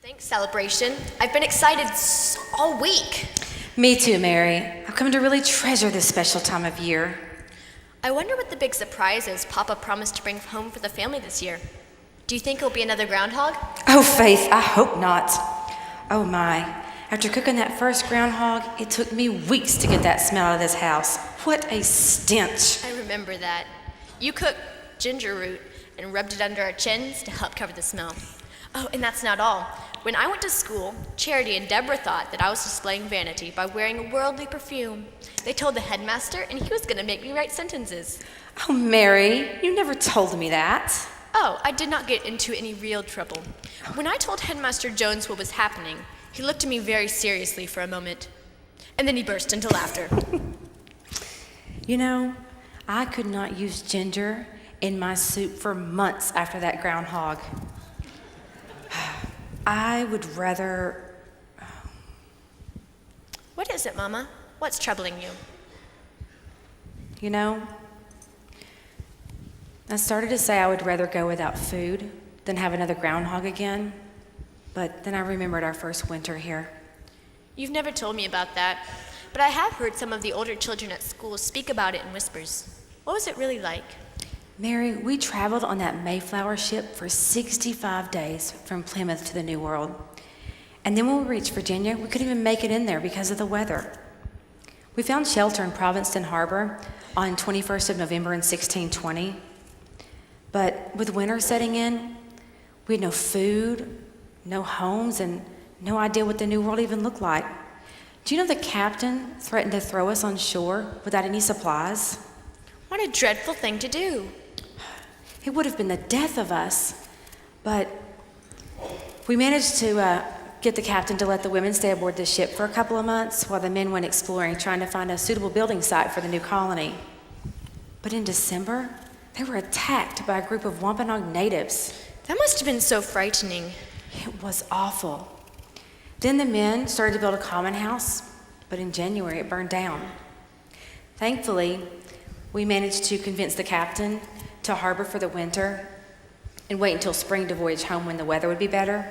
Thanks, Celebration. I've been excited all week. Me too, Mary. I've come to really treasure this special time of year. I wonder what the big surprise is Papa promised to bring home for the family this year. Do you think it'll be another groundhog? Oh, Faith, I hope not. Oh, my. After cooking that first groundhog, it took me weeks to get that smell out of this house. What a stench. I remember that. You cooked ginger root and rubbed it under our chins to help cover the smell. Oh, and that's not all. When I went to school, Charity and Deborah thought that I was displaying vanity by wearing a worldly perfume. They told the headmaster, and he was going to make me write sentences. Oh, Mary, you never told me that. Oh, I did not get into any real trouble. When I told Headmaster Jones what was happening, he looked at me very seriously for a moment, and then he burst into laughter. You know, I could not use ginger in my soup for months after that groundhog. I would rather... What is it, Mama? What's troubling you? You know, I started to say I would rather go without food than have another groundhog again, but then I remembered our first winter here. You've never told me about that, but I have heard some of the older children at school speak about it in whispers. What was it really like? Mary, we traveled on that Mayflower ship for 65 days from Plymouth to the New World. And then when we reached Virginia, we couldn't even make it in there because of the weather. We found shelter in Provincetown Harbor on 21st of November in 1620. But with winter setting in, we had no food, no homes, and no idea what the New World even looked like. Do you know the captain threatened to throw us on shore without any supplies? What a dreadful thing to do. It would have been the death of us, but we managed to get the captain to let the women stay aboard the ship for a couple of months while the men went exploring, trying to find a suitable building site for the new colony. But in December, they were attacked by a group of Wampanoag natives. That must have been so frightening. It was awful. Then the men started to build a common house, but in January it burned down. Thankfully, we managed to convince the captain to harbor for the winter and wait until spring to voyage home when the weather would be better.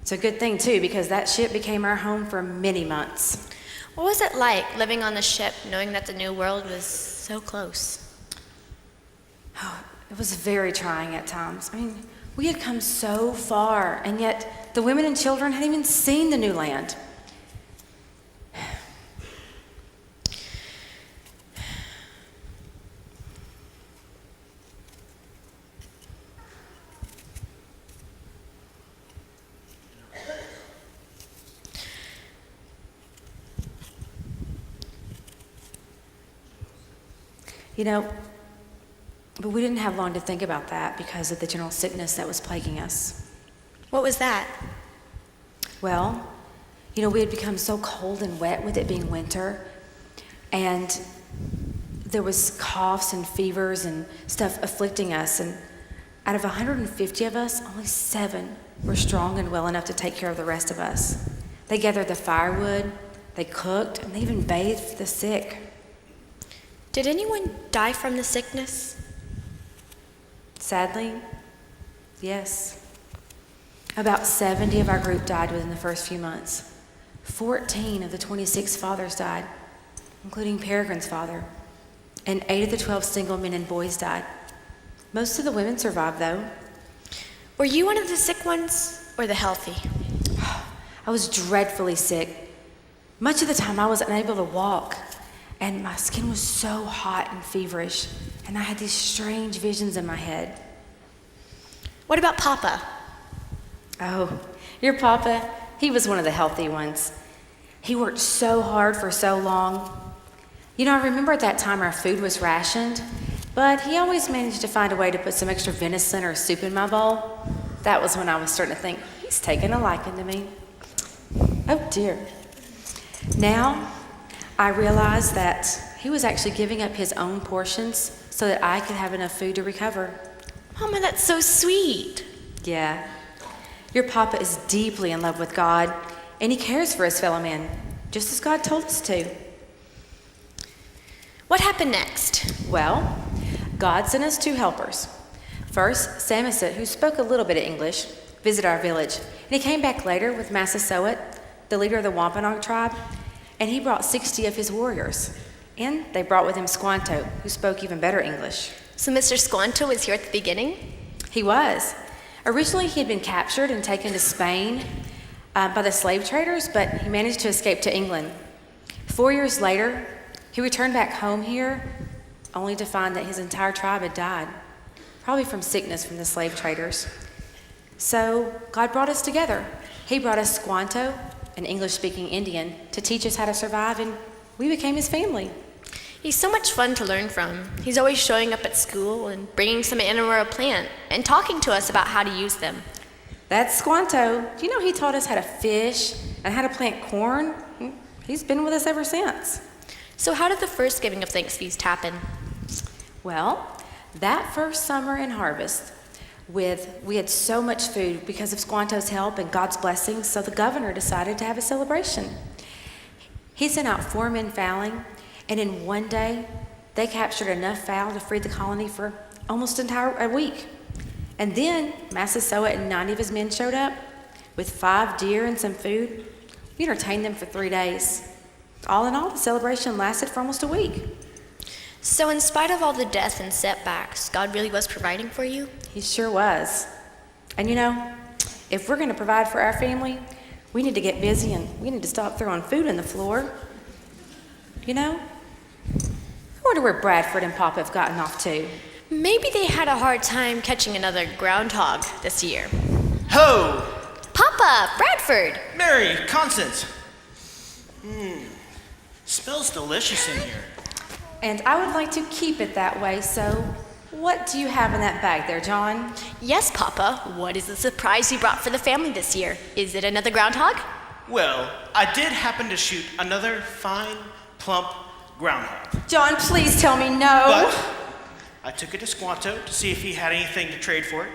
It's a good thing, too, because that ship became our home for many months. What was it like living on the ship, knowing that the New World was so close? Oh, it was very trying at times. I mean, we had come so far, and yet the women and children hadn't even seen the new land. You know, but we didn't have long to think about that because of the general sickness that was plaguing us. What was that? Well, you know, we had become so cold and wet with it being winter, and there was coughs and fevers and stuff afflicting us, and out of 150 of us, only 7 were strong and well enough to take care of the rest of us. They gathered the firewood, they cooked, and they even bathed the sick. Did anyone die from the sickness? Sadly, yes. About 70 of our group died within the first few months. 14 of the 26 fathers died, including Peregrine's father. And 8 of the 12 single men and boys died. Most of the women survived, though. Were you one of the sick ones or the healthy? I was dreadfully sick. Much of the time I was unable to walk, and my skin was so hot and feverish, and I had these strange visions in my head. What about Papa? Oh, your Papa, he was one of the healthy ones. He worked so hard for so long. You know, I remember at that time our food was rationed, but he always managed to find a way to put some extra venison or soup in my bowl. That was when I was starting to think, he's taking a liking to me. Oh dear. Now, I realized that he was actually giving up his own portions so that I could have enough food to recover. Mama, that's so sweet. Yeah. Your Papa is deeply in love with God, and he cares for his fellow men, just as God told us to. What happened next? Well, God sent us 2 helpers. First, Samoset, who spoke a little bit of English, visit our village. And he came back later with Massasoit, the leader of the Wampanoag tribe, and he brought 60 of his warriors. And they brought with him Squanto, who spoke even better English. So Mr. Squanto was here at the beginning? He was. Originally, he had been captured and taken to Spain by the slave traders, but he managed to escape to England. 4 years later, he returned back home here, only to find that his entire tribe had died, probably from sickness from the slave traders. So God brought us together. He brought us Squanto, an English-speaking Indian, to teach us how to survive, and we became his family. He's so much fun to learn from. He's always showing up at school and bringing some animal or a plant and talking to us about how to use them. That's Squanto. Do you know he taught us how to fish and how to plant corn? He's been with us ever since. So how did the first giving of thanks feast happen? Well, that first summer in harvest, we had so much food because of Squanto's help and God's blessings, so the governor decided to have a celebration. He sent out 4 men fowling, and in one day, they captured enough fowl to feed the colony for almost a week. And then Massasoit and 90 of his men showed up with 5 deer and some food. We entertained them for 3 days. All in all, the celebration lasted for almost a week. So in spite of all the death and setbacks, God really was providing for you? He sure was. And you know, if we're going to provide for our family, we need to get busy and we need to stop throwing food on the floor. You know? I wonder where Bradford and Papa have gotten off to. Maybe they had a hard time catching another groundhog this year. Ho! Papa, Bradford! Mary, Constance. Smells delicious in here. And I would like to keep it that way, so what do you have in that bag there, John? Yes, Papa. What is the surprise you brought for the family this year? Is it another groundhog? Well, I did happen to shoot another fine, plump groundhog. John, please tell me no. But I took it to Squanto to see if he had anything to trade for it.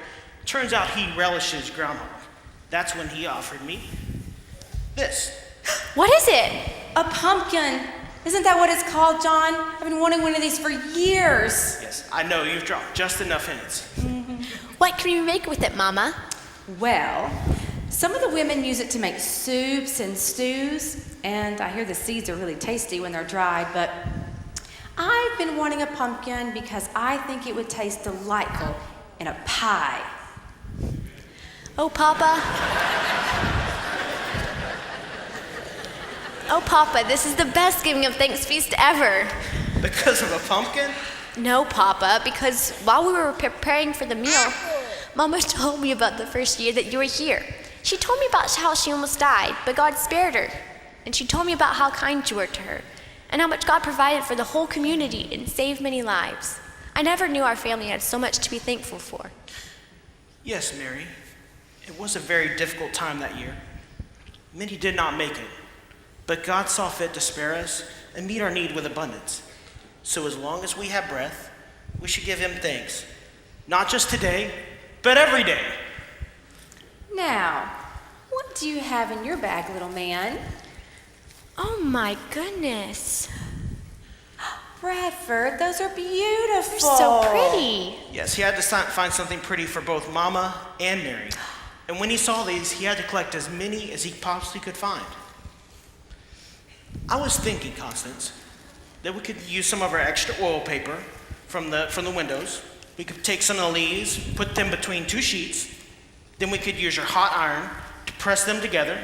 Turns out he relishes groundhog. That's when he offered me this. What is it? A pumpkin. Isn't that what it's called, John? I've been wanting one of these for years. Yes, I know you've dropped just enough hints. What can you make with it, Mama? Well, some of the women use it to make soups and stews, and I hear the seeds are really tasty when they're dried, but I've been wanting a pumpkin because I think it would taste delightful in a pie. Oh, Papa. Oh, Papa, this is the best giving of thanks feast ever. Because of a pumpkin? No, Papa, because while we were preparing for the meal, Mama told me about the first year that you were here. She told me about how she almost died, but God spared her. And she told me about how kind you were to her, and how much God provided for the whole community and saved many lives. I never knew our family had so much to be thankful for. Yes, Mary. It was a very difficult time that year. Many did not make it, but God saw fit to spare us and meet our need with abundance. So as long as we have breath, we should give him thanks. Not just today, but every day. Now, what do you have in your bag, little man? Oh my goodness. Bradford, those are beautiful. They're so pretty. Yes, he had to find something pretty for both Mama and Mary. And when he saw these, he had to collect as many as he possibly could find. I was thinking, Constance, that we could use some of our extra oil paper from the windows. We could take some of the leaves, put them between 2 sheets. Then we could use your hot iron to press them together.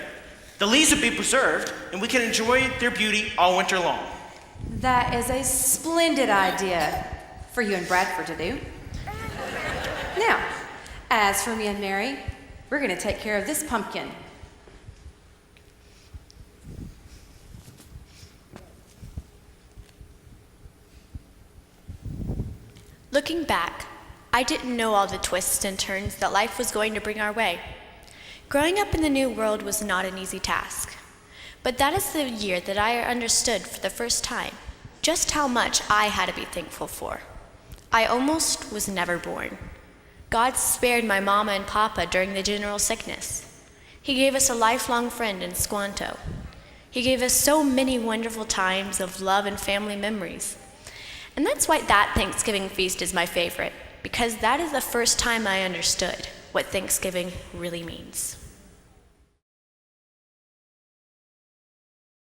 The leaves would be preserved, and we could enjoy their beauty all winter long. That is a splendid idea for you and Bradford to do. Now, as for me and Mary, we're going to take care of this pumpkin. Looking back, I didn't know all the twists and turns that life was going to bring our way. Growing up in the new world was not an easy task. But that is the year that I understood for the first time just how much I had to be thankful for. I almost was never born. God spared my mama and papa during the general sickness. He gave us a lifelong friend in Squanto. He gave us so many wonderful times of love and family memories. And that's why that Thanksgiving feast is my favorite, because that is the first time I understood what Thanksgiving really means.